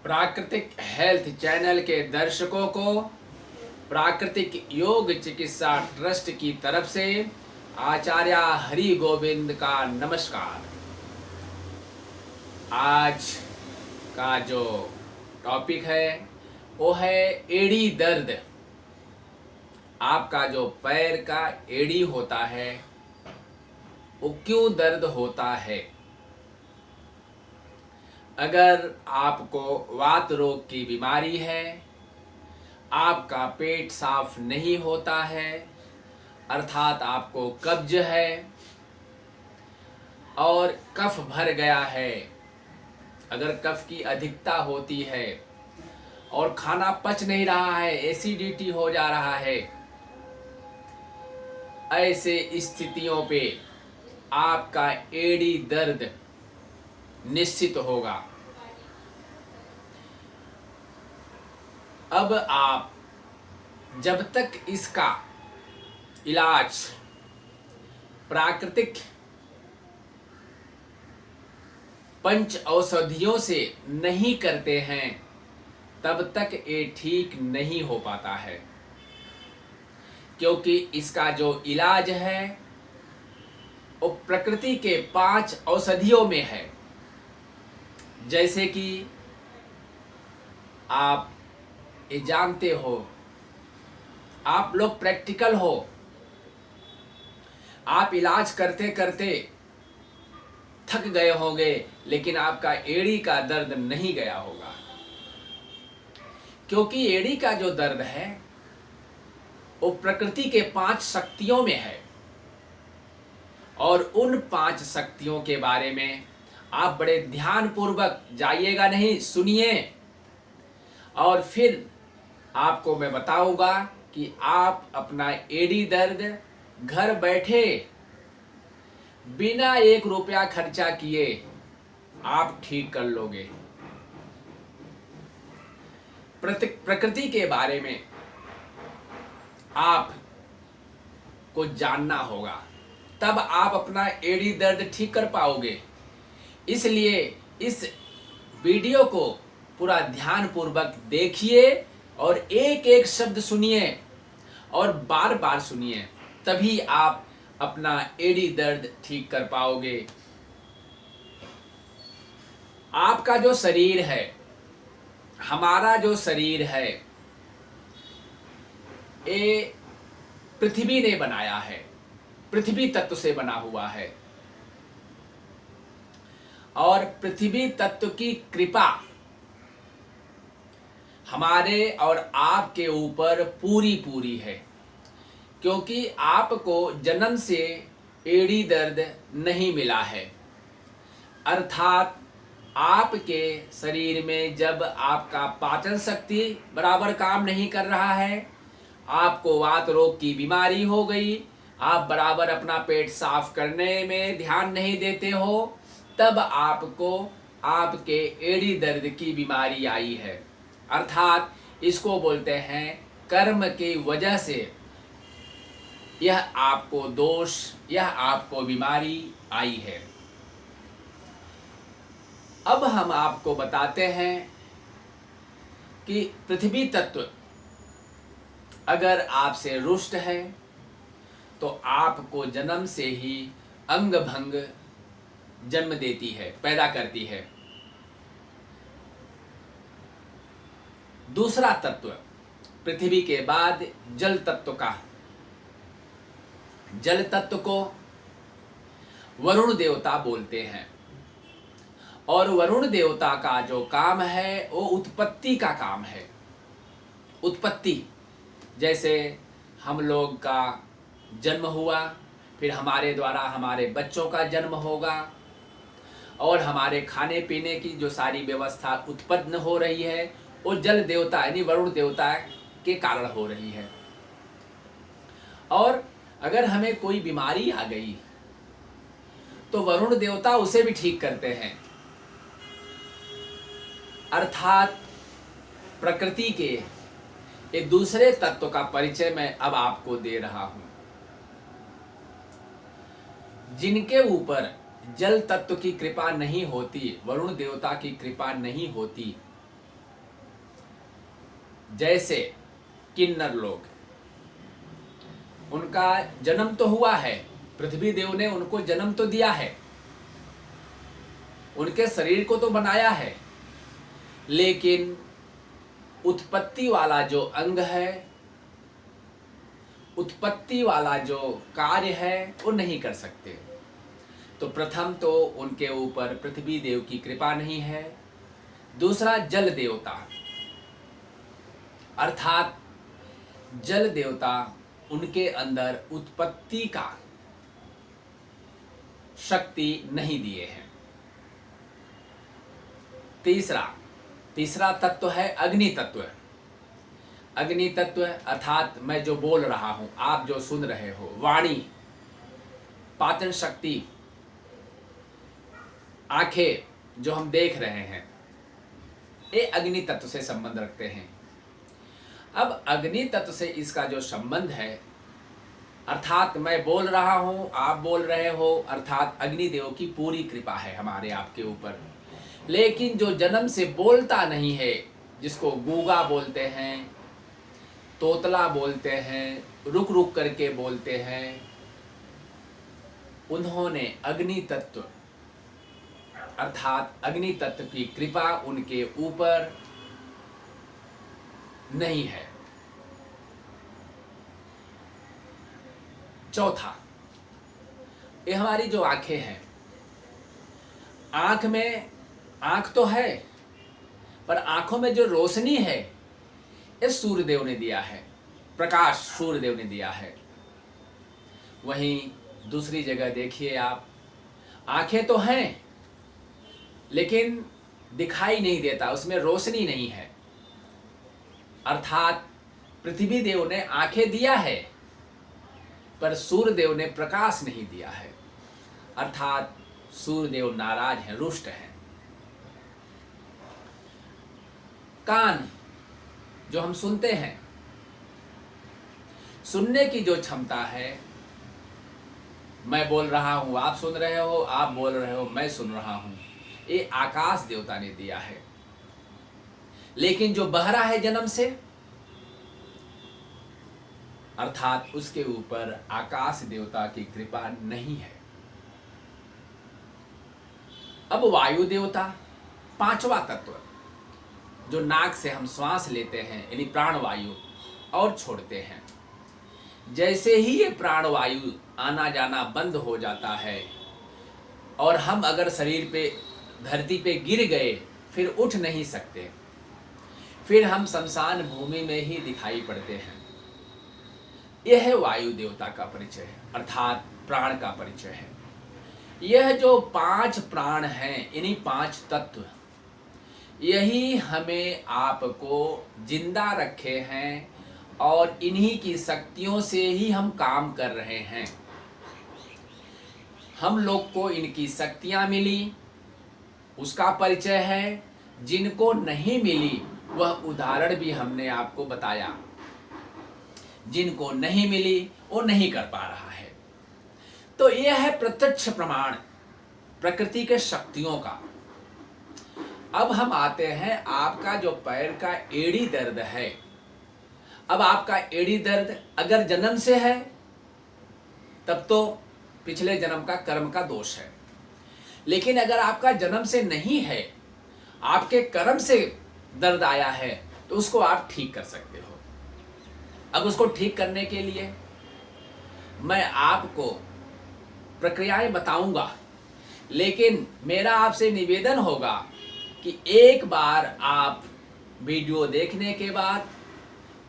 प्राकृतिक health channel के दर्शकों को प्राकृतिक योग चिकित्सा ट्रस्ट की तरफ से आचार्य हरि गोविंद का नमस्कार। आज का जो टॉपिक है वो है एड़ी दर्द। आपका जो पैर का एड़ी होता है वो क्यों दर्द होता है? अगर आपको वात रोग की बीमारी है, आपका पेट साफ नहीं होता है, अर्थात आपको कब्ज है और कफ भर गया है, अगर कफ की अधिकता होती है और खाना पच नहीं रहा है, एसिडिटी हो जा रहा है, ऐसे स्थितियों पे आपका एड़ी दर्द निश्चित होगा। अब आप जब तक इसका इलाज प्राकृतिक पंच औषधियों से नहीं करते हैं तब तक ये ठीक नहीं हो पाता है, क्योंकि इसका जो इलाज है वो प्रकृति के 5 औषधियों में है। जैसे कि आप ये जानते हो, आप लोग प्रैक्टिकल हो, आप इलाज करते करते थक गए होंगे लेकिन आपका एड़ी का दर्द नहीं गया होगा, क्योंकि एड़ी का जो दर्द है वो प्रकृति के 5 शक्तियों में है और उन 5 शक्तियों के बारे में आप बड़े ध्यान पूर्वक जाइएगा, नहीं सुनिए, और फिर आपको मैं बताऊंगा कि आप अपना एड़ी दर्द घर बैठे बिना 1 रुपया खर्चा किए आप ठीक कर लोगे। प्रकृति के बारे में आप को जानना होगा, तब आप अपना एड़ी दर्द ठीक कर पाओगे। इसलिए इस वीडियो को पूरा ध्यान पूर्वक देखिए और एक एक शब्द सुनिए और बार बार सुनिए, तभी आप अपना एड़ी दर्द ठीक कर पाओगे। आपका जो शरीर है, हमारा जो शरीर है, ये पृथ्वी ने बनाया है, पृथ्वी तत्व से बना हुआ है और पृथ्वी तत्व की कृपा हमारे और आपके ऊपर पूरी पूरी है, क्योंकि आपको जन्म से एड़ी दर्द नहीं मिला है। अर्थात आपके शरीर में जब आपका पाचन शक्ति बराबर काम नहीं कर रहा है, आपको वात रोग की बीमारी हो गई, आप बराबर अपना पेट साफ करने में ध्यान नहीं देते हो, तब आपको आपके एड़ी दर्द की बीमारी आई है। अर्थात इसको बोलते हैं कर्म की वजह से यह आपको दोष, यह आपको बीमारी आई है। अब हम आपको बताते हैं कि पृथ्वी तत्व अगर आपसे रुष्ट है तो आपको जन्म से ही अंग भंग जन्म देती है, पैदा करती है। दूसरा तत्व पृथ्वी के बाद जल तत्व का, जल तत्व को वरुण देवता बोलते हैं और वरुण देवता का जो काम है वो उत्पत्ति का काम है। उत्पत्ति, जैसे हम लोग का जन्म हुआ, फिर हमारे द्वारा हमारे बच्चों का जन्म होगा और हमारे खाने पीने की जो सारी व्यवस्था उत्पन्न हो रही है वो जल देवता यानी वरुण देवता के कारण हो रही है। और अगर हमें कोई बीमारी आ गई तो वरुण देवता उसे भी ठीक करते हैं। अर्थात प्रकृति के ये दूसरे तत्व का परिचय मैं अब आपको दे रहा हूं, जिनके ऊपर जल तत्व की कृपा नहीं होती, वरुण देवता की कृपा नहीं होती, जैसे किन्नर लोग, उनका जन्म तो हुआ है, पृथ्वी देव ने उनको जन्म तो दिया है, उनके शरीर को तो बनाया है, लेकिन उत्पत्ति वाला जो अंग है, उत्पत्ति वाला जो कार्य है, वो नहीं कर सकते। तो प्रथम तो उनके ऊपर पृथ्वी देव की कृपा नहीं है। दूसरा, जल देवता, अर्थात जल देवता उनके अंदर उत्पत्ति का शक्ति नहीं दिए हैं। तीसरा तत्व है अग्नि तत्व। अग्नि तत्व अर्थात मैं जो बोल रहा हूं, आप जो सुन रहे हो, वाणी, पाचन शक्ति, आंखें जो हम देख रहे हैं, ये अग्नि तत्व से संबंध रखते हैं। अब अग्नि तत्व से इसका जो संबंध है, अर्थात मैं बोल रहा हूं, आप बोल रहे हो, अर्थात अग्निदेव की पूरी कृपा है हमारे आपके ऊपर। लेकिन जो जन्म से बोलता नहीं है, जिसको गूंगा बोलते हैं, तोतला बोलते हैं, रुक रुक करके बोलते हैं, उन्होंने अग्नि तत्व अर्थात अग्नि तत्व की कृपा उनके ऊपर नहीं है। चौथा, ये हमारी जो आंखें हैं, आंख तो है, पर आंखों में जो रोशनी है, ये सूर्यदेव ने दिया है, प्रकाश सूर्यदेव ने दिया है। वहीं दूसरी जगह देखिए आप, आंखें तो हैं लेकिन दिखाई नहीं देता, उसमें रोशनी नहीं है। अर्थात पृथ्वी देव ने आंखें दिया है, पर सूर्यदेव ने प्रकाश नहीं दिया है। अर्थात सूर्यदेव नाराज हैं, रुष्ट हैं। कान जो हम सुनते हैं, सुनने की जो क्षमता है, मैं बोल रहा हूं, आप सुन रहे हो, आप बोल रहे हो, मैं सुन रहा हूं, ये आकाश देवता ने दिया है। लेकिन जो बहरा है जन्म से, अर्थात उसके ऊपर आकाश देवता की कृपा नहीं है। अब वायु देवता, पांचवा तत्व, जो नाक से हम श्वास लेते हैं, यानी प्राणवायु, और छोड़ते हैं। जैसे ही ये प्राणवायु आना जाना बंद हो जाता है और हम अगर शरीर पे, धरती पे गिर गए, फिर उठ नहीं सकते, फिर हम शमशान भूमि में ही दिखाई पड़ते हैं। यह है वायु देवता का परिचय, अर्थात प्राण का परिचय है। यह जो 5 प्राण हैं, इन्हीं 5 तत्व, यही हमें आपको जिंदा रखे हैं और इन्हीं की शक्तियों से ही हम काम कर रहे हैं। हम लोग को इनकी शक्तियां मिली, उसका परिचय है। जिनको नहीं मिली, वह उदाहरण भी हमने आपको बताया। जिनको नहीं मिली, वो नहीं कर पा रहा है। तो यह है प्रत्यक्ष प्रमाण प्रकृति के शक्तियों का। अब हम आते हैं, आपका जो पैर का एड़ी दर्द है, अब आपका एड़ी दर्द अगर जन्म से है, तब तो पिछले जन्म का कर्म का दोष है। लेकिन अगर आपका जन्म से नहीं है, आपके कर्म से दर्द आया है, तो उसको आप ठीक कर सकते हो। अब उसको ठीक करने के लिए मैं आपको प्रक्रियाएं बताऊंगा, लेकिन मेरा आपसे निवेदन होगा कि एक बार आप वीडियो देखने के बाद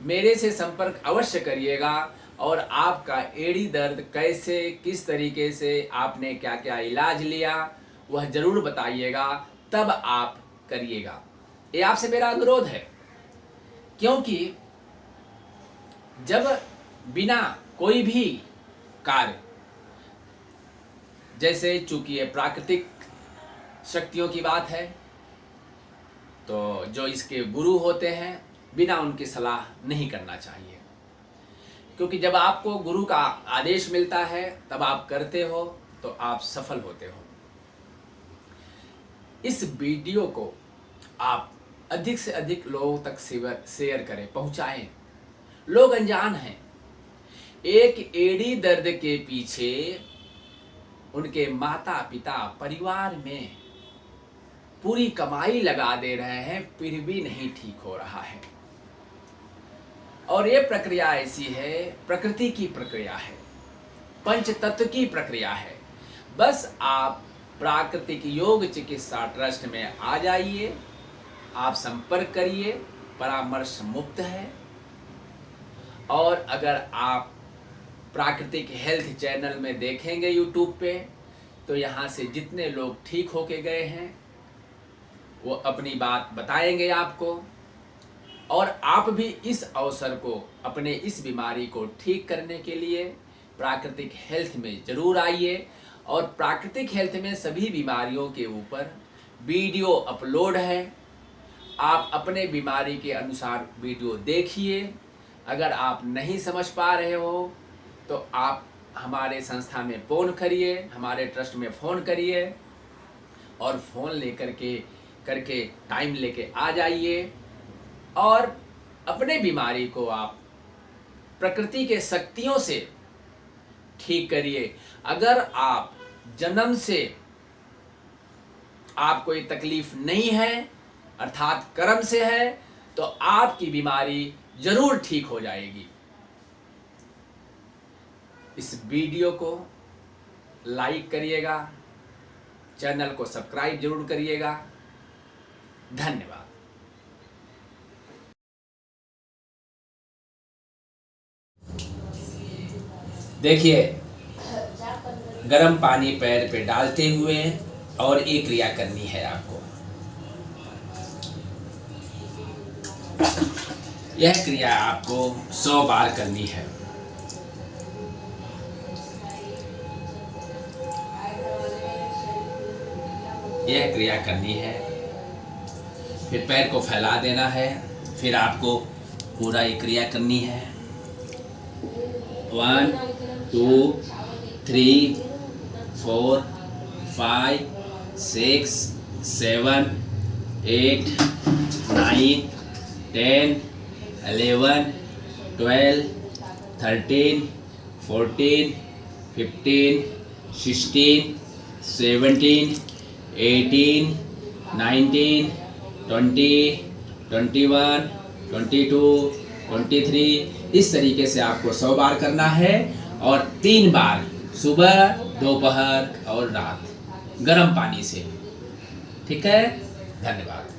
मेरे से संपर्क अवश्य करिएगा और आपका एड़ी दर्द कैसे, किस तरीके से आपने क्या क्या इलाज लिया, वह जरूर बताइएगा, तब आप करिएगा। ये आपसे मेरा अनुरोध है, क्योंकि जब बिना कोई भी कार्य, जैसे चूंकि ये प्राकृतिक शक्तियों की बात है, तो जो इसके गुरु होते हैं, बिना उनकी सलाह नहीं करना चाहिए। क्योंकि जब आपको गुरु का आदेश मिलता है, तब आप करते हो, तो आप सफल होते हो। इस वीडियो को आप अधिक से अधिक लोगों तक शेयर करें, पहुंचाएं। लोग अनजान हैं। एक एड़ी दर्द के पीछे उनके माता पिता परिवार में पूरी कमाई लगा दे रहे हैं, फिर भी नहीं ठीक हो रहा है। और ये प्रक्रिया ऐसी है, प्रकृति की प्रक्रिया है, पंच तत्व की प्रक्रिया है। बस आप प्राकृतिक योग चिकित्सा ट्रस्ट में आ जाइए, आप संपर्क करिए, परामर्श मुफ्त है। और अगर आप प्राकृतिक हेल्थ चैनल में देखेंगे यूट्यूब पे, तो यहाँ से जितने लोग ठीक होके गए हैं वो अपनी बात बताएंगे आपको। और आप भी इस अवसर को, अपने इस बीमारी को ठीक करने के लिए प्राकृतिक हेल्थ में ज़रूर आइए। और प्राकृतिक हेल्थ में सभी बीमारियों के ऊपर वीडियो अपलोड है, आप अपने बीमारी के अनुसार वीडियो देखिए। अगर आप नहीं समझ पा रहे हो तो आप हमारे संस्था में फ़ोन करिए, हमारे ट्रस्ट में फ़ोन करिए और फ़ोन लेकर करके टाइम लेके आ जाइए और अपने बीमारी को आप प्रकृति के शक्तियों से ठीक करिए। अगर आप जन्म से आप कोई तकलीफ नहीं है, अर्थात कर्म से है, तो आपकी बीमारी जरूर ठीक हो जाएगी। इस वीडियो को लाइक करिएगा, चैनल को सब्सक्राइब जरूर करिएगा। धन्यवाद। देखिए, गर्म पानी पैर पे डालते हुए और एक क्रिया करनी है आपको। यह क्रिया आपको 100 बार करनी है। यह क्रिया करनी है, फिर पैर को फैला देना है, फिर आपको पूरा ये क्रिया करनी है। 1 2 3 4 5 6 7 8 9 10 11 12 13 14 15 16 17 18 19 20 21 22 23 इस तरीके से आपको 100 बार करना है। और 3 बार सुबह, दोपहर और रात गर्म पानी से। ठीक है, धन्यवाद।